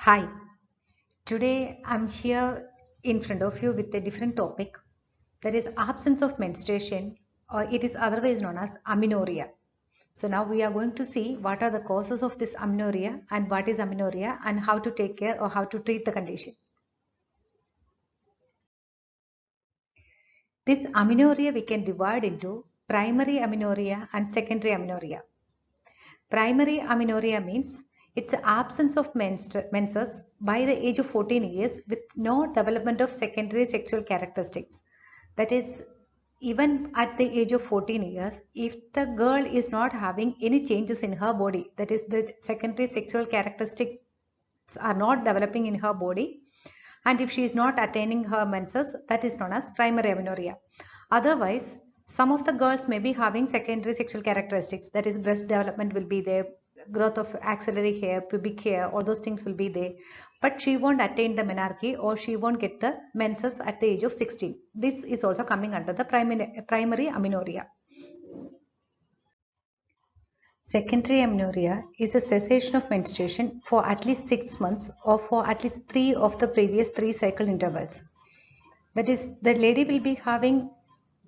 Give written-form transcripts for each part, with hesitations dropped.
Hi, today I'm here in front of you with a different topic, that is absence of menstruation, or it is otherwise known as amenorrhea. So now we are going to see what are the causes of this amenorrhea and what is amenorrhea and how to take care or how to treat the condition. This amenorrhea we can divide into primary amenorrhea and secondary amenorrhea. Primary amenorrhea means it's the absence of menses by the age of 14 years with no development of secondary sexual characteristics. That is, even at the age of 14 years, if the girl is not having any changes in her body, that is, the secondary sexual characteristics are not developing in her body, and if she is not attaining her menses, that is known as primary amenorrhea. Otherwise, some of the girls may be having secondary sexual characteristics, that is, breast development will be there, growth of axillary hair, pubic hair, all those things will be there, but she won't attain the menarche or she won't get the menses at the age of 16. This is also coming under the primary amenorrhea. Secondary amenorrhea is a cessation of menstruation for at least 6 months or for at least 3 of the previous 3 cycle intervals. That is, the lady will be having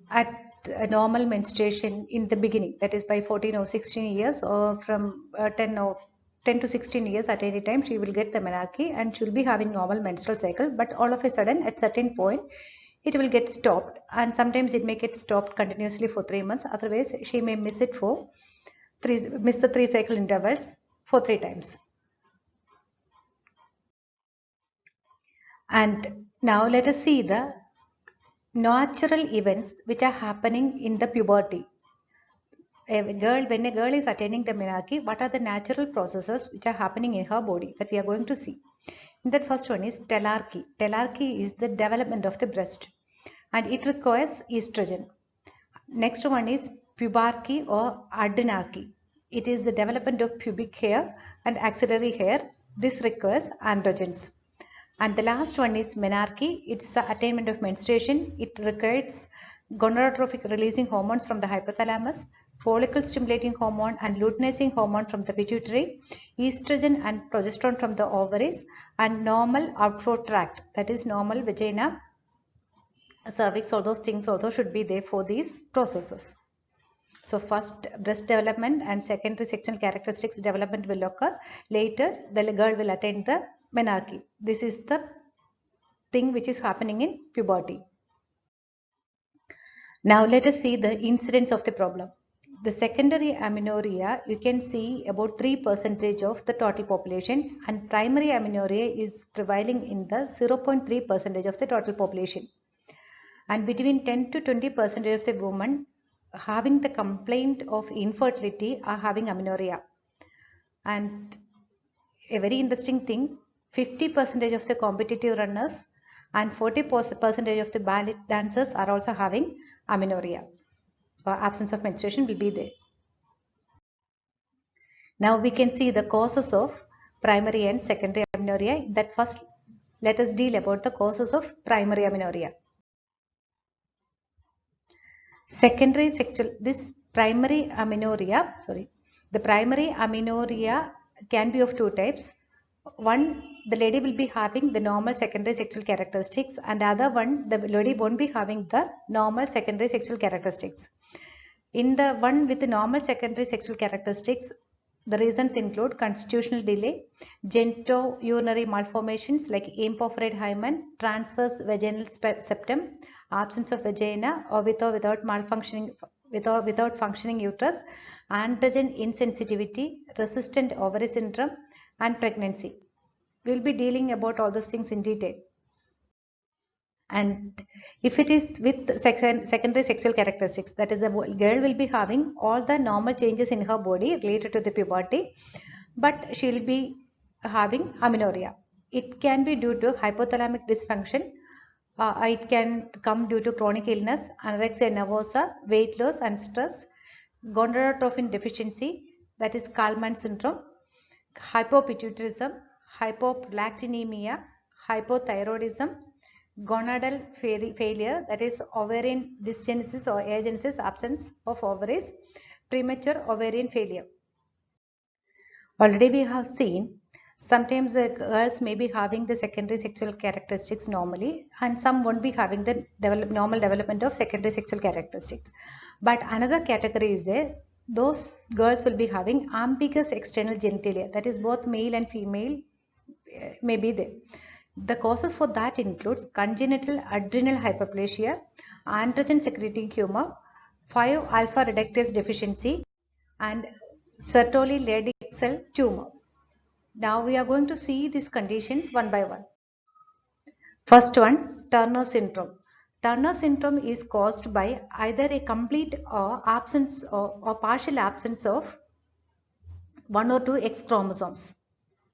at a normal menstruation in the beginning, that is by 14 or 16 years, or from 10 to 16 years, at any time she will get the menarche and she will be having normal menstrual cycle, but all of a sudden at certain point it will get stopped, and sometimes it may get stopped continuously for 3 months. Otherwise she may miss the 3 cycle intervals for 3 times. And now let us see the natural events which are happening in the puberty. When a girl is attaining the menarche, what are the natural processes which are happening in her body that we are going to see? That first one is telarche. Telarche is the development of the breast and it requires estrogen. Next one is pubarche or adenarche. It is the development of pubic hair and axillary hair. This requires androgens. And the last one is menarche. It's the attainment of menstruation. It requires gonadotrophic releasing hormones from the hypothalamus, follicle stimulating hormone and luteinizing hormone from the pituitary, estrogen and progesterone from the ovaries, and normal outflow tract, that is normal vagina, cervix, all those things also should be there for these processes. So first breast development and secondary sexual characteristics development will occur. Later the girl will attain the menarche. This is the thing which is happening in puberty. Now let us see the incidence of the problem. The secondary amenorrhea, you can see about 3% of the total population, and primary amenorrhea is prevailing in the 0.3% of the total population. And between 10 to 20% of the women having the complaint of infertility are having amenorrhea. And a very interesting thing, 50% of the competitive runners and 40% of the ballet dancers are also having amenorrhea, or absence of menstruation will be there. Now we can see the causes of primary and secondary amenorrhea. That first, let us deal about the causes of primary amenorrhea. Secondary sexual, the primary amenorrhea can be of two types. One, the lady will be having the normal secondary sexual characteristics, and the other one, the lady won't be having the normal secondary sexual characteristics. In the one with the normal secondary sexual characteristics, the reasons include constitutional delay, genitourinary malformations like imperforate hymen, transverse vaginal septum, absence of vagina, or without functioning uterus, androgen insensitivity, resistant ovary syndrome, and pregnancy. We'll be dealing about all those things in detail. And if it is with secondary sexual characteristics, that is, the girl will be having all the normal changes in her body related to the puberty, but she will be having amenorrhea. It can be due to hypothalamic dysfunction. It can come due to chronic illness, anorexia nervosa, weight loss and stress, gonadotrophin deficiency, that is Kallmann syndrome, hypopituitarism, hypoprolactinemia, hypothyroidism, gonadal failure, that is ovarian dysgenesis or agenesis, absence of ovaries, premature ovarian failure. Already we have seen Sometimes the girls may be having the secondary sexual characteristics normally, and some won't be having the normal development of secondary sexual characteristics. But another category is there. Those girls will be having ambiguous external genitalia, that is both male and female may be there. The causes for that includes congenital adrenal hyperplasia, androgen secreting tumor, 5-alpha reductase deficiency, and Sertoli-Leydig cell tumor. Now we are going to see these conditions one by one. First one, Turner syndrome. Turner syndrome is caused by either a complete or absence or partial absence of one or two X chromosomes.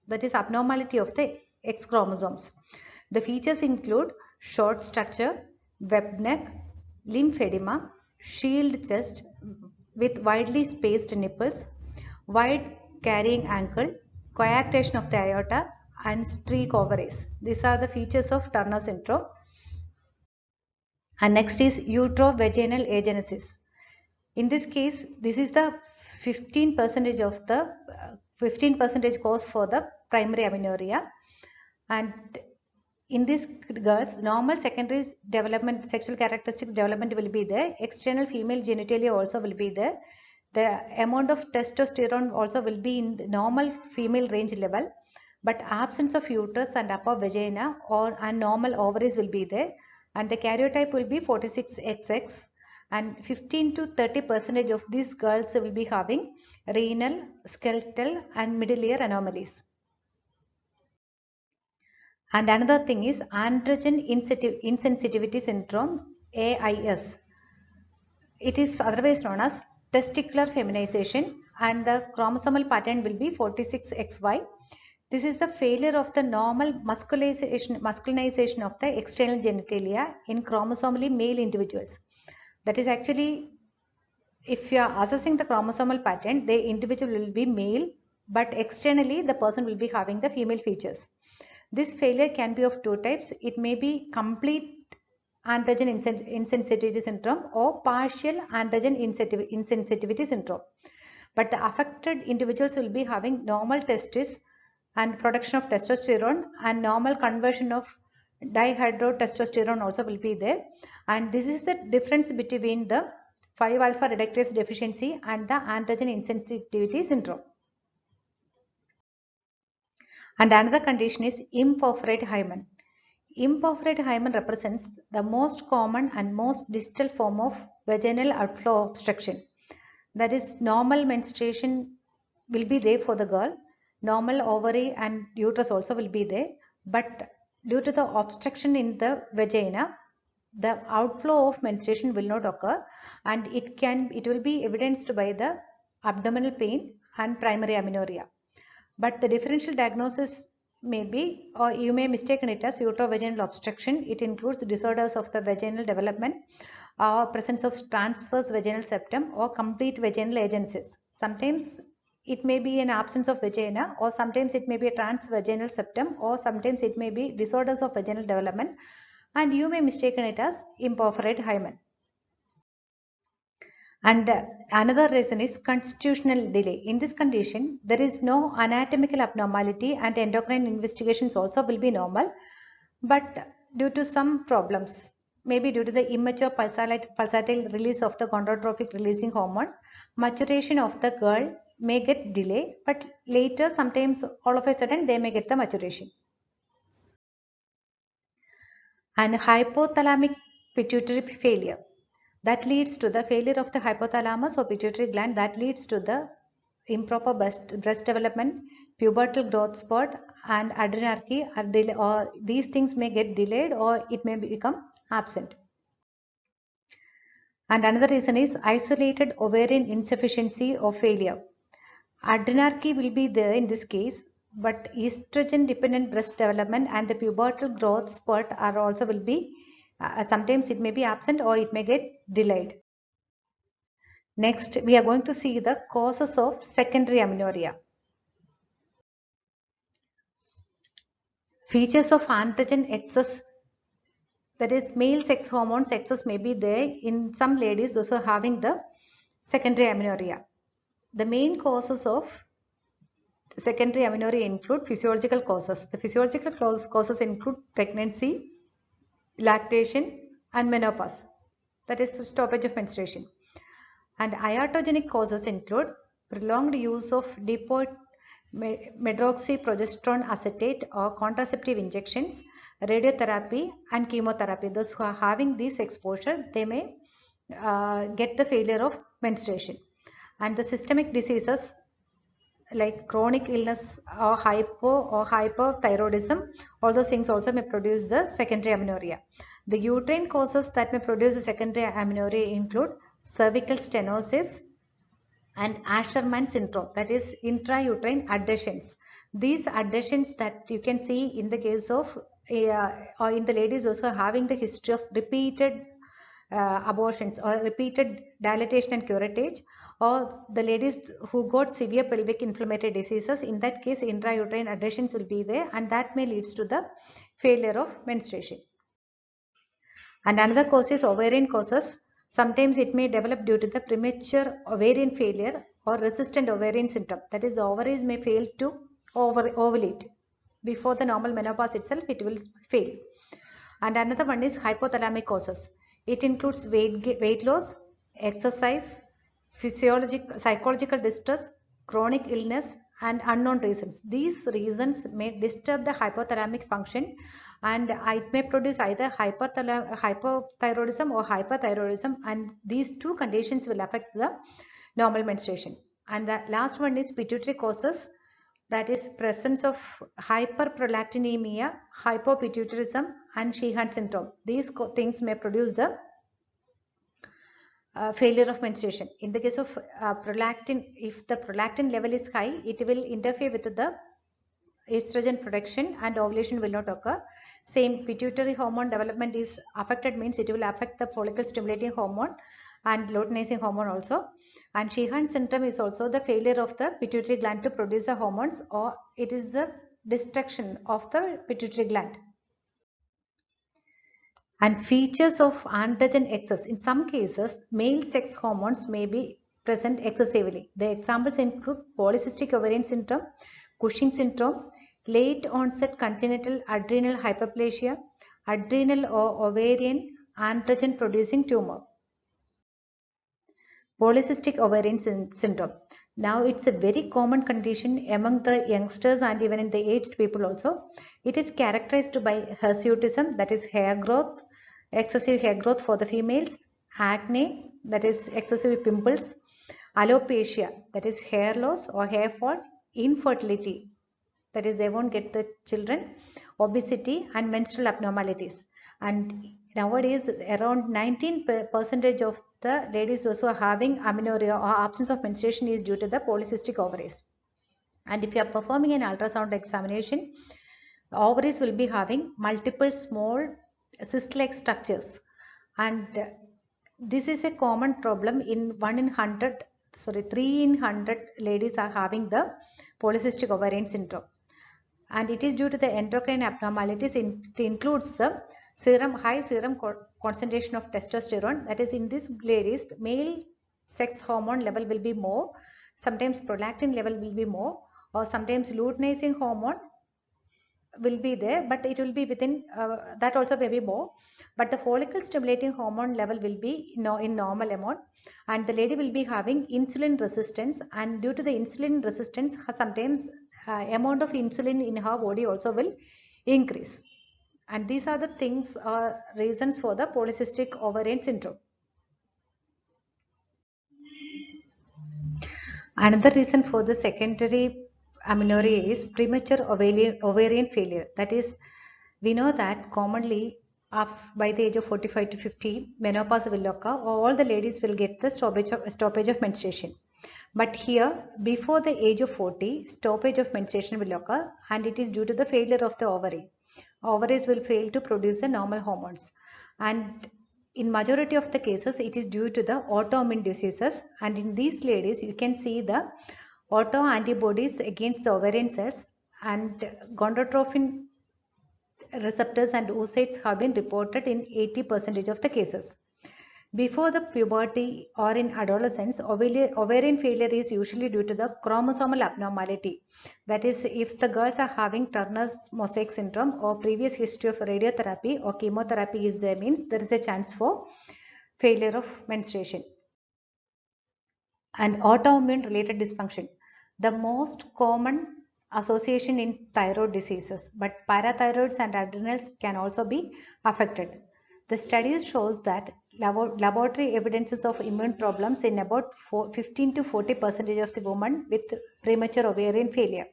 That is abnormality of the X chromosomes. The features include short structure, web neck, lymphedema, shield chest with widely spaced nipples, wide carrying ankle, coarctation of the aorta, and streak ovaries. These are the features of Turner syndrome. And next is uterovaginal agenesis. In this case, this is the 15% of the 15% cause for the primary amenorrhea, and in these girls, normal secondary development, sexual characteristics development will be there. External female genitalia also will be there. The amount of testosterone also will be in the normal female range level, but absence of uterus and upper vagina and normal ovaries will be there, and the karyotype will be 46XX, and 15 to 30% of these girls will be having renal, skeletal, and middle ear anomalies. And another thing is androgen insensitivity syndrome, AIS. It is otherwise known as testicular feminization, and the chromosomal pattern will be 46XY. This is the failure of the normal masculinization of the external genitalia in chromosomally male individuals. That is actually, if you are assessing the chromosomal pattern, the individual will be male, but externally the person will be having the female features. This failure can be of two types. It may be complete androgen insensitivity syndrome or partial androgen insensitivity syndrome. But the affected individuals will be having normal testes and production of testosterone, and normal conversion of dihydrotestosterone also will be there. And this is the difference between the 5-alpha reductase deficiency and the androgen insensitivity syndrome. And another condition is imperforate hymen. Imperforate hymen represents the most common and most distal form of vaginal outflow obstruction. That is, normal menstruation will be there for the girl, normal ovary and uterus also will be there, but due to the obstruction in the vagina, the outflow of menstruation will not occur, and it will be evidenced by the abdominal pain and primary amenorrhea. But the differential diagnosis may be, or you may mistaken it as uterovaginal obstruction. It includes disorders of the vaginal development, or presence of transverse vaginal septum, or complete vaginal agenesis. Sometimes it may be an absence of vagina, or sometimes it may be a transvaginal septum, or sometimes it may be disorders of vaginal development, and you may mistaken it as imperforate hymen. And another reason is constitutional delay. In this condition, there is no anatomical abnormality, and endocrine investigations also will be normal. But due to some problems, maybe due to the immature pulsatile release of the gonadotrophic releasing hormone, maturation of the girl may get delay, but later sometimes all of a sudden they may get the maturation. And hypothalamic pituitary failure, that leads to the failure of the hypothalamus or pituitary gland, that leads to the improper breast development, pubertal growth spurt, and adrenarche or these things may get delayed, or it may become absent. And another reason is isolated ovarian insufficiency or failure. Adrenarche will be there in this case, but estrogen dependent breast development and the pubertal growth spurt are also will be sometimes it may be absent or it may get delayed. Next, we are going to see the causes of secondary amenorrhea. Features of androgen excess, that is male sex hormones excess may be there in some ladies, those are having the secondary amenorrhea. The main causes of secondary amenorrhea include physiological causes. The physiological causes include pregnancy, lactation, and menopause. That is stoppage of menstruation. And iatrogenic causes include prolonged use of depot medroxyprogesterone acetate or contraceptive injections, radiotherapy, and chemotherapy. Those who are having this exposure, they may get the failure of menstruation. And the systemic diseases like chronic illness or hypothyroidism, all those things also may produce the secondary amenorrhea. The uterine causes that may produce the secondary amenorrhea include cervical stenosis and Asherman syndrome, that is intrauterine adhesions. These adhesions that you can see in the case of or in the ladies also having the history of repeated abortions or repeated dilatation and curettage, or the ladies who got severe pelvic inflammatory diseases, in that case intrauterine adhesions will be there, and that may leads to the failure of menstruation. And another cause is ovarian causes. Sometimes it may develop due to the premature ovarian failure or resistant ovarian syndrome. That is, the ovaries may fail to ovulate. Before the normal menopause itself, it will fail. And another one is hypothalamic causes. It includes weight loss, exercise, psychological distress, chronic illness, and unknown reasons. These reasons may disturb the hypothalamic function, and it may produce either hypothyroidism or hyperthyroidism, and these two conditions will affect the normal menstruation. And the last one is pituitary causes, that is presence of hyperprolactinemia, hypopituitarism, and Sheehan syndrome. These things may produce the failure of menstruation. In the case of prolactin, if the prolactin level is high, it will interfere with the estrogen production and ovulation will not occur. Same, pituitary hormone development is affected, means it will affect the follicle stimulating hormone and luteinizing hormone also. And Sheehan syndrome is also the failure of the pituitary gland to produce the hormones, or it is the destruction of the pituitary gland. And features of androgen excess. In some cases, male sex hormones may be present excessively. The examples include polycystic ovarian syndrome, Cushing syndrome, late onset congenital adrenal hyperplasia, adrenal or ovarian androgen producing tumor. Polycystic ovarian syndrome. Now it's a very common condition among the youngsters and even in the aged people also. It is characterized by hirsutism, that is hair growth, excessive hair growth for the females, acne, that is excessive pimples, alopecia, that is hair loss or hair fall, infertility, that is they won't get the children, obesity, and menstrual abnormalities. And nowadays around 19% of the ladies also are having amenorrhea or absence of menstruation is due to the polycystic ovaries. And if you are performing an ultrasound examination, the ovaries will be having multiple small cyst-like structures, and this is a common problem in 3 in 100 ladies are having the polycystic ovarian syndrome. And it is due to the endocrine abnormalities. It includes the high serum concentration of testosterone. That is, in these ladies, male sex hormone level will be more, sometimes prolactin level will be more, or sometimes luteinizing hormone will be there, but it will be within that also may be more, but the follicle stimulating hormone level will be in normal amount, and the lady will be having insulin resistance, and due to the insulin resistance, sometimes amount of insulin in her body also will increase. And these are the things or reasons for the polycystic ovarian syndrome. Another reason for the secondary amenorrhea is premature ovarian failure. That is, we know that commonly by the age of 45 to 50, menopause will occur, or all the ladies will get the stoppage of menstruation. But here, before the age of 40, stoppage of menstruation will occur, and it is due to the failure of the ovary. Ovaries will fail to produce the normal hormones. And in majority of the cases, it is due to the autoimmune diseases. And in these ladies, you can see the autoantibodies against the ovarian cells, and gonadotropin receptors and oocytes have been reported in 80% of the cases. Before the puberty or in adolescence, ovarian failure is usually due to the chromosomal abnormality. That is, if the girls are having Turner's mosaic syndrome or previous history of radiotherapy or chemotherapy is there, means there is a chance for failure of menstruation. And autoimmune related dysfunction. The most common association in thyroid diseases, but parathyroids and adrenals can also be affected. The studies shows that laboratory evidences of immune problems in about 15 to 40% of the women with premature ovarian failure.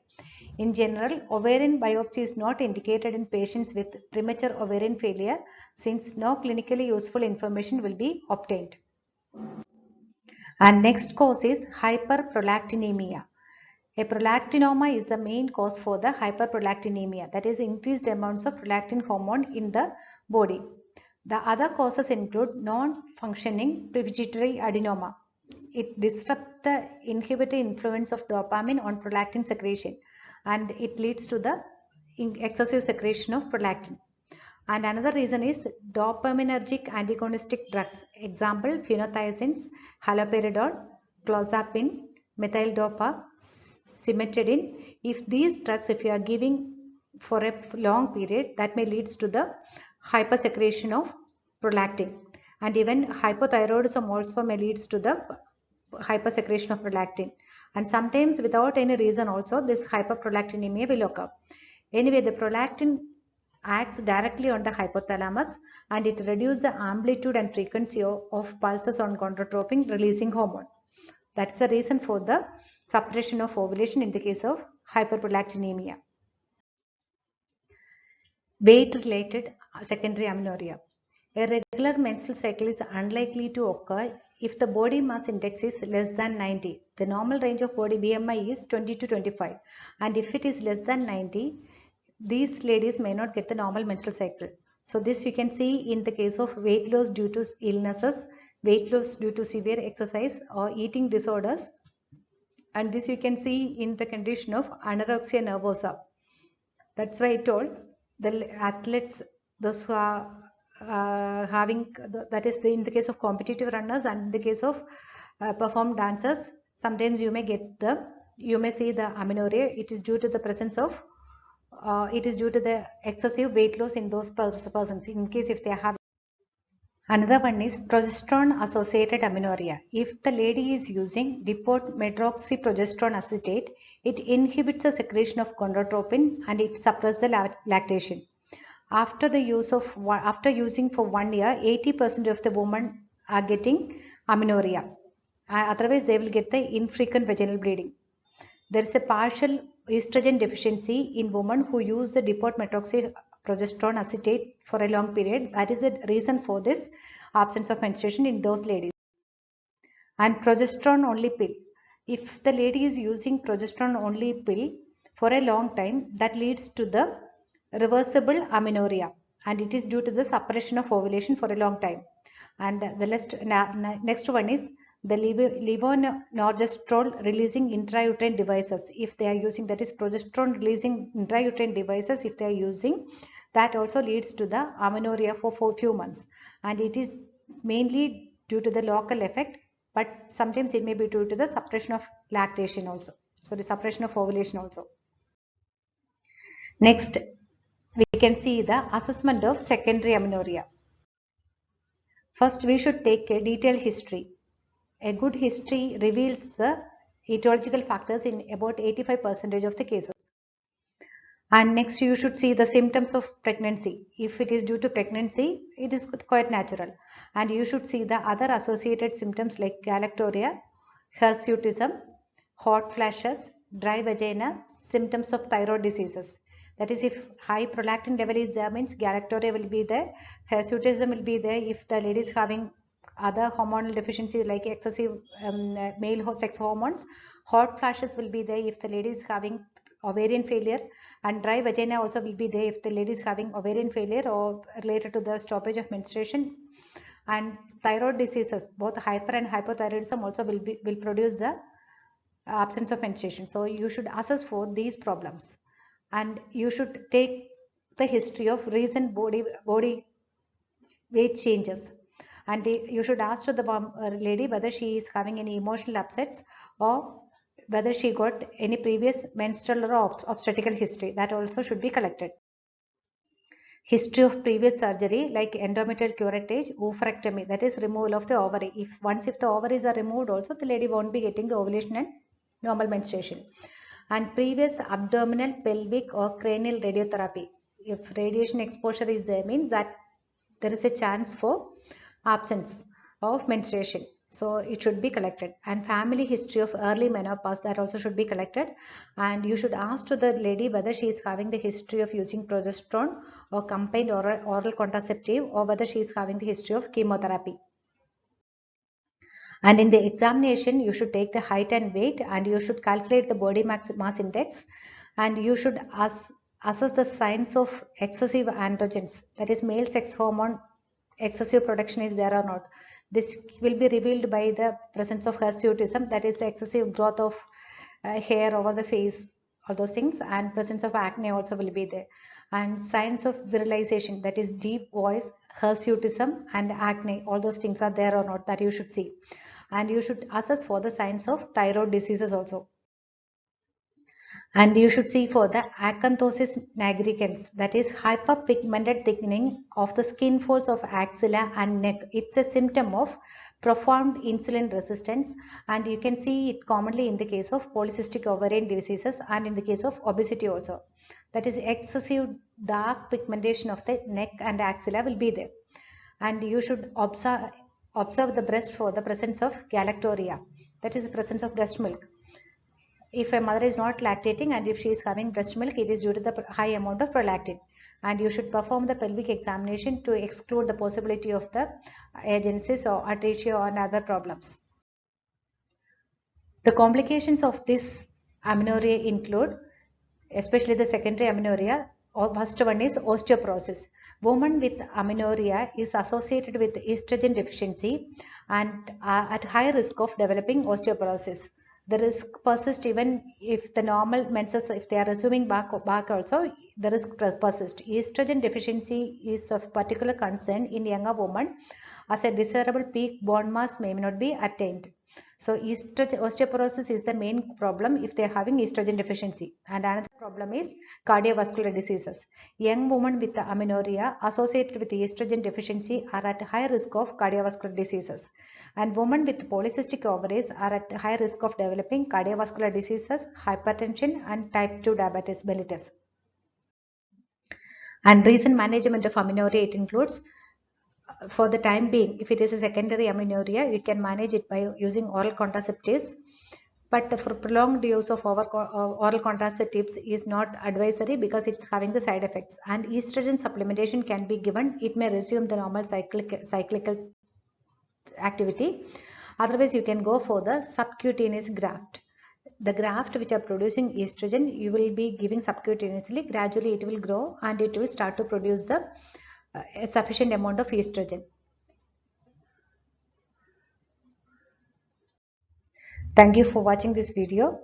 In general, ovarian biopsy is not indicated in patients with premature ovarian failure since no clinically useful information will be obtained. And next cause is hyperprolactinemia. A prolactinoma is the main cause for the hyperprolactinemia, that is increased amounts of prolactin hormone in the body. The other causes include non-functioning pituitary adenoma. It disrupts the inhibitory influence of dopamine on prolactin secretion and it leads to the excessive secretion of prolactin. And another reason is dopaminergic antagonistic drugs. Example, phenothiazines, haloperidol, clozapine, methyldopa, cimetidine. If these drugs, if you are giving for a long period, that may leads to the hypersecretion of prolactin. And even hypothyroidism also may leads to the hypersecretion of prolactin. And sometimes without any reason also this hyperprolactinemia will occur. Anyway, the prolactin acts directly on the hypothalamus and it reduces the amplitude and frequency of pulses on gonadotropin releasing hormone. That's the reason for the suppression of ovulation in the case of hyperprolactinemia. Weight-related secondary amenorrhea. A regular menstrual cycle is unlikely to occur if the body mass index is less than 90. The normal range of body BMI is 20 to 25 and if it is less than 90, these ladies may not get the normal menstrual cycle. So this you can see in the case of weight loss due to illnesses, weight loss due to severe exercise or eating disorders, and this you can see in the condition of anorexia nervosa. That's why I told the athletes, those who are having, that is in the case of competitive runners and in the case of perform dancers, sometimes you may see the amenorrhea. It is due to the presence of it is due to the excessive weight loss in those persons in case if they have. Another one is progesterone associated amenorrhea. If the lady is using dipot-medroxyprogesterone acetate, it inhibits the secretion of gonadotropin and it suppresses the lactation. After using for 1 year, 80% of the women are getting amenorrhea. Otherwise, they will get the infrequent vaginal bleeding. There is a partial estrogen deficiency in women who use the dipot-medroxyprogesterone acetate for a long period. That is the reason for this absence of menstruation in those ladies. And progesterone only pill. If the lady is using progesterone only pill for a long time, that leads to the reversible amenorrhea and it is due to the suppression of ovulation for a long time. And the next one is the levonorgestrel releasing intrauterine devices. If they are using, that is progesterone releasing intrauterine devices, if they are using, that also leads to the amenorrhea for few months. And it is mainly due to the local effect, but sometimes it may be due to the suppression of lactation also. So the suppression of ovulation also. Next, we can see the assessment of secondary amenorrhea. First, we should take a detailed history. A good history reveals the etiological factors in about 85% of the cases. And next, you should see the symptoms of pregnancy. If it is due to pregnancy, it is quite natural. And you should see the other associated symptoms like galactorrhea, hirsutism, hot flashes, dry vagina, symptoms of thyroid diseases. That is, if high prolactin level is there, means galactorrhea will be there, hirsutism will be there if the lady is having other hormonal deficiencies like excessive male sex hormones. Hot flashes will be there if the lady is having ovarian failure, and dry vagina also will be there if the lady is having ovarian failure or related to the stoppage of menstruation. And thyroid diseases, both hyper and hypothyroidism also will produce the absence of menstruation. So you should assess for these problems and you should take the history of recent body weight changes. And you should ask to the lady whether she is having any emotional upsets or whether she got any previous menstrual or obstetrical history. That also should be collected. History of previous surgery like endometrial curettage, oophorectomy, that is removal of the ovary. If the ovaries are removed also, the lady won't be getting the ovulation and normal menstruation. And previous abdominal, pelvic or cranial radiotherapy. If radiation exposure is there, means that there is a chance for absence of menstruation. So it should be collected. And family history of early menopause, that also should be collected. And you should ask to the lady whether she is having the history of using progesterone or combined oral contraceptive, or whether she is having the history of chemotherapy. And in the examination, you should take the height and weight, and you should calculate the body mass index, and you should assess the signs of excessive androgens, that is male sex hormone excessive production is there or not. This will be revealed by the presence of hirsutism, that is the excessive growth of hair over the face, all those things, and presence of acne also will be there. And signs of virilization, that is deep voice, hirsutism and acne, all those things are there or not, that you should see. And you should assess for the signs of thyroid diseases also. And you should see for the acanthosis nigricans, that is hyperpigmented thickening of the skin folds of axilla and neck. It's a symptom of profound insulin resistance, and you can see it commonly in the case of polycystic ovarian diseases and in the case of obesity also. That is excessive dark pigmentation of the neck and axilla will be there. And you should observe the breast for the presence of galactorrhea, that is the presence of breast milk. If a mother is not lactating and if she is having breast milk, it is due to the high amount of prolactin. And you should perform the pelvic examination to exclude the possibility of the agenesis or atresia or other problems. The complications of this amenorrhea include, especially the secondary amenorrhea. First one is osteoporosis. Women with amenorrhea is associated with estrogen deficiency and are at high risk of developing osteoporosis. The risk persists even if the normal menses, if they are resuming back also, the risk persists. Estrogen deficiency is of particular concern in younger women as a desirable peak bone mass may not be attained. So osteoporosis is the main problem if they are having estrogen deficiency. And another problem is cardiovascular diseases. Young women with amenorrhea associated with estrogen deficiency are at high risk of cardiovascular diseases. And women with polycystic ovaries are at high risk of developing cardiovascular diseases, hypertension and type 2 diabetes mellitus. And recent management of amenorrhea, it includes, for the time being, if it is a secondary amenorrhea, you can manage it by using oral contraceptives. But for prolonged use of oral contraceptives is not advisory because it's having the side effects. And estrogen supplementation can be given. It may resume the normal cyclical activity. Otherwise, you can go for the subcutaneous graft. The graft which are producing estrogen, you will be giving subcutaneously. Gradually, it will grow and it will start to produce the a sufficient amount of estrogen. Thank you for watching this video.